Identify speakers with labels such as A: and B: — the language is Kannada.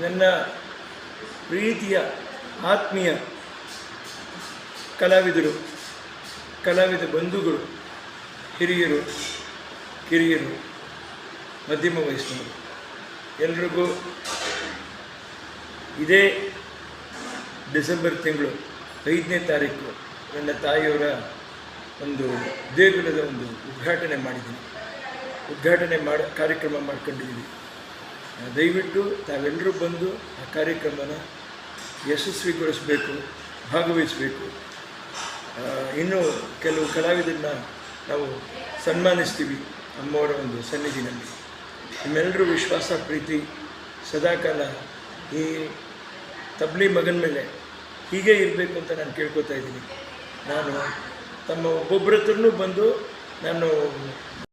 A: ನನ್ನ ಪ್ರೀತಿಯ ಆತ್ಮೀಯ ಕಲಾವಿದರು, ಕಲಾವಿದ ಬಂಧುಗಳು, ಹಿರಿಯರು, ಕಿರಿಯರು, ಮಧ್ಯಮ ವಯಸ್ಸಿನವರು ಎಲ್ರಿಗೂ ಇದೇ ಡಿಸೆಂಬರ್ ತಿಂಗಳು 5ನೇ ತಾರೀಕು ನನ್ನ ತಾಯಿಯವರ ಒಂದು ದೇಗುಲದ ಒಂದು ಉದ್ಘಾಟನೆ ಕಾರ್ಯಕ್ರಮ ಮಾಡ್ಕೊಂಡಿದ್ದೀವಿ. ದಯವಿಟ್ಟು ತಾವೆಲ್ಲರೂ ಬಂದು ಆ ಕಾರ್ಯಕ್ರಮನ ಯಶಸ್ವಿಗೊಳಿಸಬೇಕು, ಭಾಗವಹಿಸಬೇಕು. ಇನ್ನೂ ಕೆಲವು ಕಲಾವಿದರನ್ನ ನಾವು ಸನ್ಮಾನಿಸ್ತೀವಿ ಅಮ್ಮವರ ಒಂದು ಸನ್ನಿಧಿನಲ್ಲಿ. ನಿಮ್ಮೆಲ್ಲರೂ ವಿಶ್ವಾಸ, ಪ್ರೀತಿ ಸದಾಕಾಲ ಈ ತಬ್ಲಿ ಮಗನ ಮೇಲೆ ಹೀಗೆ ಇರಬೇಕು ಅಂತ ನಾನು ಕೇಳ್ಕೊತಾ ಇದ್ದೀನಿ. ನಾನು ತಮ್ಮ ಒಬ್ಬೊಬ್ಬರ ಹತ್ರನೂ ಬಂದು ನಾನು